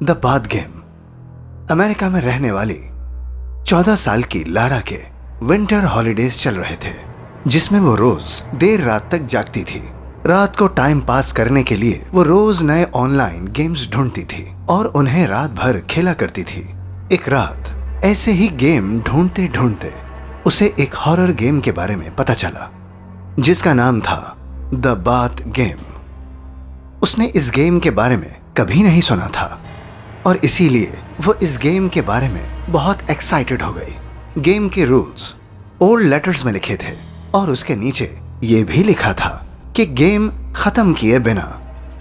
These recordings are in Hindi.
The bath game. अमेरिका में रहने वाली 14 साल की लारा के विंटर हॉलीडेज चल रहे थे, जिसमें वो रोज देर रात तक जागती थी। रात को टाइम पास करने के लिए वो रोज नए ऑनलाइन गेम्स ढूंढती थी और उन्हें रात भर खेला करती थी। एक रात ऐसे ही गेम ढूंढते ढूंढते उसे एक हॉरर गेम के बारे में पता चला, जिसका नाम था द बाथ गेम। उसने इस गेम के बारे में कभी नहीं सुना था और इसीलिए वो इस गेम के बारे में बहुत एक्साइटेड हो गई। गेम के रूल्स ओल्ड लेटर्स में लिखे थे और उसके नीचे ये भी लिखा था कि गेम खत्म किए बिना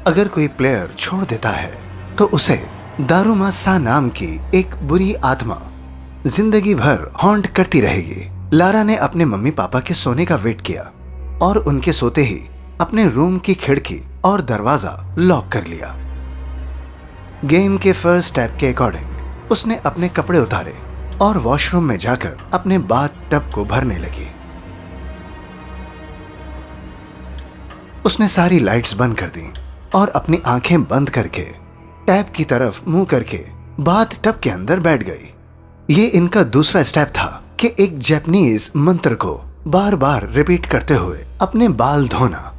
अगर कोई प्लेयर छोड़ देता है तो उसे दारूमा सा नाम की एक बुरी आत्मा जिंदगी भर हॉन्ट करती रहेगी। लारा ने अपने मम्मी पापा के सोने का वेट किया और उनके सोते ही अपने रूम की खिड़की और दरवाजा लॉक कर लिया। गेम के फर्स्ट स्टेप के अकॉर्डिंग उसने अपने कपड़े उतारे और वॉशरूम में जाकर अपने बाथ टब को भरने लगी। उसने सारी लाइट्स बंद कर दी और अपनी आंखें बंद करके टैप की तरफ मुंह करके बाथ टब के अंदर बैठ गई। ये इनका दूसरा स्टेप था कि एक जापानीज मंत्र को बार बार रिपीट करते हुए अपने बाल धोना,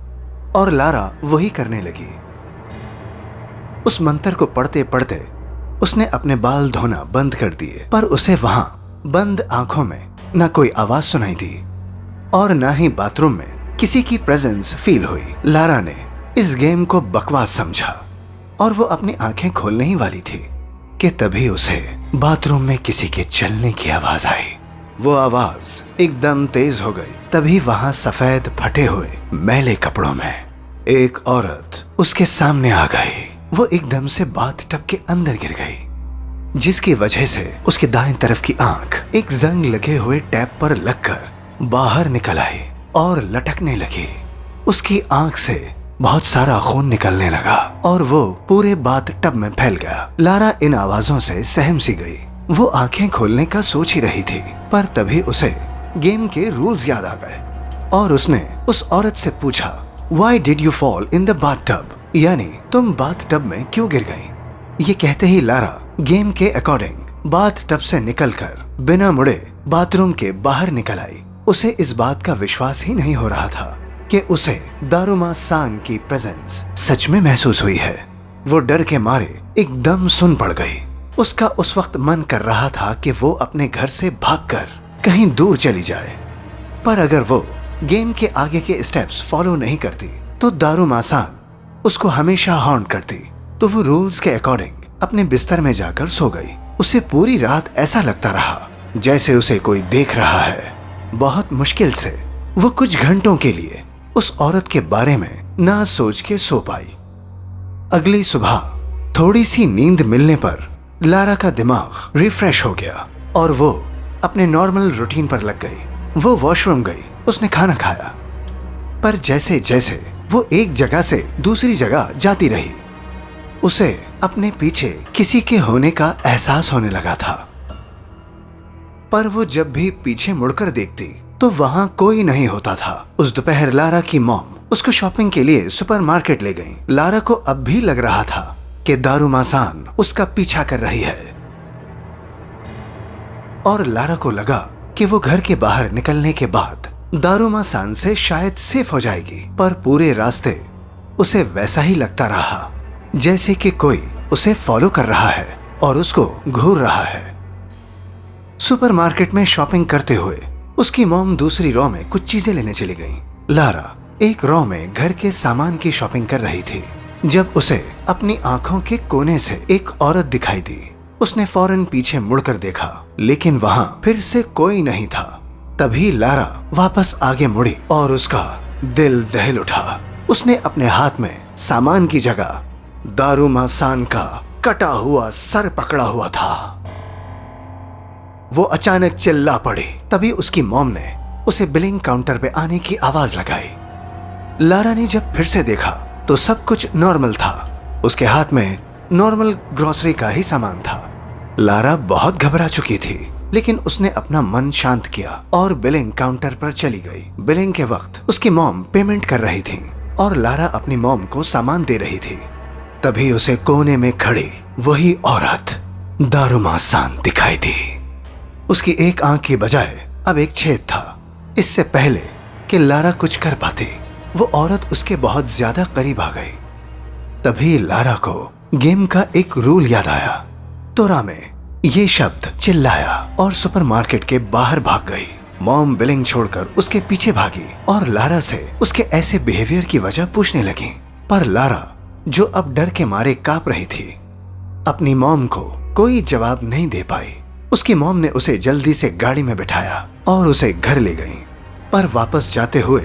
और लारा वही करने लगी। उस मंत्र को पढ़ते पढ़ते उसने अपने बाल धोना बंद कर दिए, पर उसे वहां बंद आंखों में न कोई आवाज सुनाई दी और न ही बाथरूम में किसी की प्रेजेंस फील हुई। लारा ने इस गेम को बकवास समझा और वो अपनी आंखें खोलने ही वाली थी कि तभी उसे बाथरूम में किसी के चलने की आवाज आई। वो आवाज एकदम तेज हो गई। तभी वहां सफेद फटे हुए मैले कपड़ों में एक औरत उसके सामने आ गई। वो एकदम से बाथ टब के अंदर गिर गई, जिसकी वजह से उसके दाएं तरफ की आंख एक जंग लगे हुए टैप पर लगकर बाहर निकल आई और लटकने लगी। उसकी आंख से बहुत सारा खून निकलने लगा और वो पूरे बाथ टब में फैल गया। लारा इन आवाजों से सहम सी गई। वो आंखें खोलने का सोच ही रही थी, पर तभी उसे गेम के रूल्स याद आ गए और उसने उस औरत से पूछा, Why did you fall in the bathtub? यानी तुम बाथ टब में क्यों गिर गई? ये कहते ही लारा गेम के अकॉर्डिंग बाथ टब से निकलकर बिना मुड़े बाथरूम के बाहर निकल आई। उसे इस बात का विश्वास ही नहीं हो रहा था कि उसे दारूमा सान की प्रेजेंस सच में महसूस हुई है। वो डर के मारे एकदम सुन पड़ गई। उसका उस वक्त मन कर रहा था कि वो अपने घर से भागकर कहीं दूर चली जाए, पर अगर वो गेम के आगे के स्टेप्स फॉलो नहीं करती तो दारूमा सान उसको हमेशा हॉन्ट करती। तो वो रूल्स के अकॉर्डिंग अपने बिस्तर में जाकर सो गई। उसे पूरी रात ऐसा लगता रहा जैसे उसे कोई देख रहा है। बहुत मुश्किल से वो कुछ घंटों के लिए उस औरत के बारे में ना सोच के सो पाई। अगली सुबह थोड़ी सी नींद मिलने पर लारा का दिमाग रिफ्रेश हो गया और वो अपने नॉर्मल रूटीन पर लग गई। वो वॉशरूम गई, उसने खाना खाया, पर जैसे जैसे वो एक जगह से दूसरी जगह जाती रही, उसे अपने पीछे किसी के होने का एहसास होने लगा था। पर वो जब भी पीछे मुड़कर देखती तो वहां कोई नहीं होता था। उस दोपहर लारा की मॉम उसको शॉपिंग के लिए सुपरमार्केट ले गई। लारा को अब भी लग रहा था कि दारूमा सान उसका पीछा कर रही है और लारा को लगा कि वो घर के बाहर निकलने के बाद दारूमा सान से शायद सेफ हो जाएगी, पर पूरे रास्ते उसे वैसा ही लगता रहा जैसे कि कोई उसे फॉलो कर रहा है और उसको घूर रहा है। सुपरमार्केट में शॉपिंग करते हुए उसकी मॉम दूसरी रॉ में कुछ चीजें लेने चली गई। लारा एक रॉ में घर के सामान की शॉपिंग कर रही थी जब उसे अपनी आंखों के कोने से एक औरत दिखाई दी। उसने फौरन पीछे मुड़कर देखा, लेकिन वहां फिर से कोई नहीं था। तभी लारा वापस आगे मुड़ी और उसका दिल दहल उठा। उसने अपने हाथ में सामान की जगह दारूमा सान का कटा हुआ सर पकड़ा हुआ था। वो अचानक चिल्ला पड़ी। तभी उसकी मॉम ने उसे बिलिंग काउंटर पे आने की आवाज लगाई। लारा ने जब फिर से देखा तो सब कुछ नॉर्मल था। उसके हाथ में नॉर्मल ग्रोसरी का ही सामान था। लारा बहुत घबरा चुकी थी, लेकिन उसने अपना मन शांत किया और बिलिंग काउंटर पर चली गई। बिलिंग के वक्त उसकी मॉम पेमेंट कर रही थी और लारा अपनी मॉम को सामान दे रही थी। तभी उसे कोने में खड़ी वही औरत दारुमा सान दिखाई दी। उसकी एक आंख की बजाय अब एक छेद था। इससे पहले कि लारा कुछ कर पाती, वो औरत उसके बहुत ज्यादा करीब आ गई। तभी लारा को गेम का एक रूल याद आया। तोरा में ये शब्द चिल्लाया और सुपरमार्केट के बाहर भाग गई। मॉम बिलिंग छोड़कर उसके पीछे भागी और लारा से उसके ऐसे बिहेवियर की वजह पूछने लगी। पर लारा, जो अब डर के मारे कांप रही थी, अपनी मॉम को कोई जवाब नहीं दे पाई। उसकी मॉम ने उसे जल्दी से गाड़ी में बिठाया और उसे घर ले गई। पर वापस जाते हुए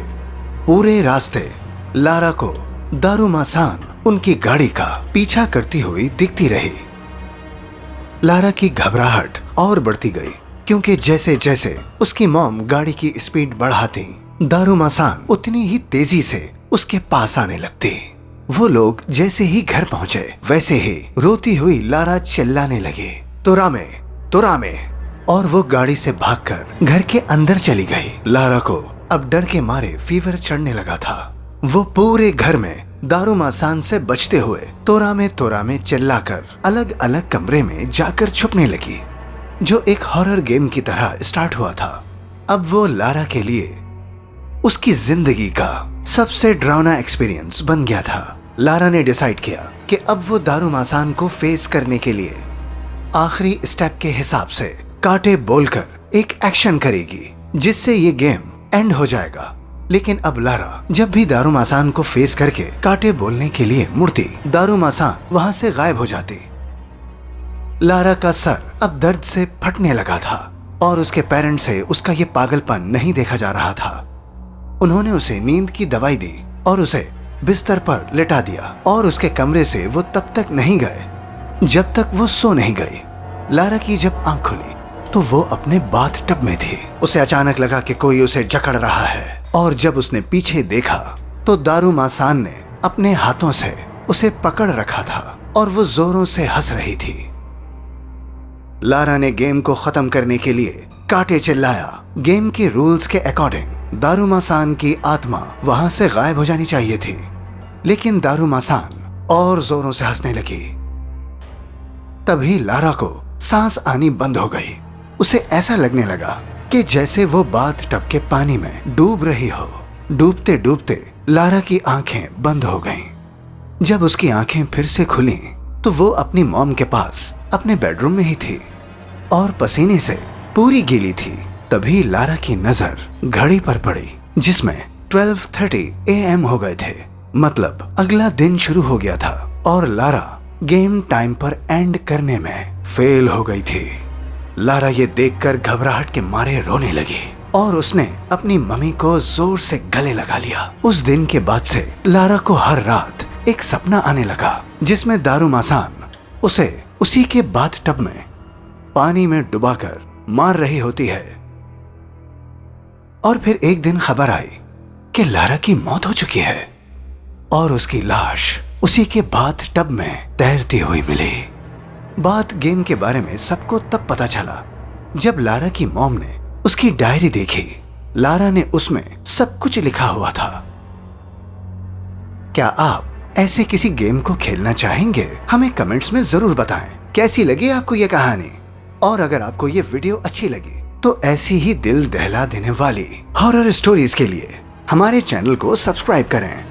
पूरे रास्ते लारा को दारुमा सान उनकी गाड़ी का पीछा करती हुई दिखती रही। लारा की घबराहट और बढ़ती गई, क्योंकि जैसे जैसे उसकी मॉम गाड़ी की स्पीड बढ़ाती, दारुमा सान उतनी ही तेजी से उसके पास आने लगती। वो लोग जैसे ही घर पहुंचे, वैसे ही रोती हुई लारा चिल्लाने लगी, तुरामे तुरामे, और वो गाड़ी से भागकर घर के अंदर चली गई। लारा को अब डर के मारे फीवर चढ़ने लगा था। वो पूरे घर में दारुमा सान से बचते हुए तोरामे चिल्लाकर अलग अलग कमरे में जाकर छुपने लगी, जो एक हॉरर गेम की तरह स्टार्ट हुआ था। अब वो लारा के लिए उसकी जिंदगी का सबसे डरावना एक्सपीरियंस बन गया था। लारा ने डिसाइड किया कि अब वो दारुमा सान को फेस करने के लिए आखिरी स्टेप के हिसाब से काटे बोलकर एक एक्शन करेगी, जिससे ये गेम एंड हो जाएगा। लेकिन अब लारा जब भी दारुमा सान को फेस करके काटे बोलने के लिए मुड़ती, दारुमा सान वहां से गायब हो जाती। लारा का सर अब दर्द से फटने लगा था और उसके पेरेंट्स से उसका ये पागलपन नहीं देखा जा रहा था। उन्होंने उसे नींद की दवाई दी और उसे बिस्तर पर लेटा दिया और उसके कमरे से वो तब तक नहीं गए जब तक वो सो नहीं गई। लारा की जब आंख खुली तो वो अपने बाथ टब में थी। उसे अचानक लगा कि कोई उसे जकड़ रहा है, और जब उसने पीछे देखा तो दारुमा सान ने अपने हाथों से उसे पकड़ रखा था और वो जोरों से हंस रही थी। लारा ने गेम को खत्म करने के लिए काटे चिल्लाया। गेम के रूल्स के अकॉर्डिंग दारुमा सान की आत्मा वहां से गायब हो जानी चाहिए थी, लेकिन दारुमा सान और जोरों से हंसने लगी। तभी लारा को सांस आनी बंद हो गई। उसे ऐसा लगने लगा कि जैसे वो बाथ टब के पानी में डूब रही हो। डूबते डूबते लारा की आंखें बंद हो गईं। जब उसकी आंखें फिर से खुली तो वो अपनी मॉम के पास अपने बेडरूम में ही थी और पसीने से पूरी गीली थी। तभी लारा की नजर घड़ी पर पड़ी, जिसमें 12:30 AM हो गए थे। मतलब अगला दिन शुरू हो गया था और लारा गेम टाइम पर एंड करने में फेल हो गई थी। लारा ये देखकर घबराहट के मारे रोने लगी और उसने अपनी मम्मी को जोर से गले लगा लिया। उस दिन के बाद से लारा को हर रात एक सपना आने लगा, जिसमें दारुमा सान उसे उसी के बाथ टब में पानी में डुबाकर मार रही होती है। और फिर एक दिन खबर आई कि लारा की मौत हो चुकी है और उसकी लाश उसी के बाथ टब में तैरती हुई मिली। बात गेम के बारे में सबको तब पता चला जब लारा की मॉम ने उसकी डायरी देखी। लारा ने उसमें सब कुछ लिखा हुआ था। क्या आप ऐसे किसी गेम को खेलना चाहेंगे? हमें कमेंट्स में जरूर बताएं कैसी लगी आपको ये कहानी। और अगर आपको ये वीडियो अच्छी लगी तो ऐसी ही दिल दहला देने वाली हॉरर स्टोरीज के लिए हमारे चैनल को सब्सक्राइब करें।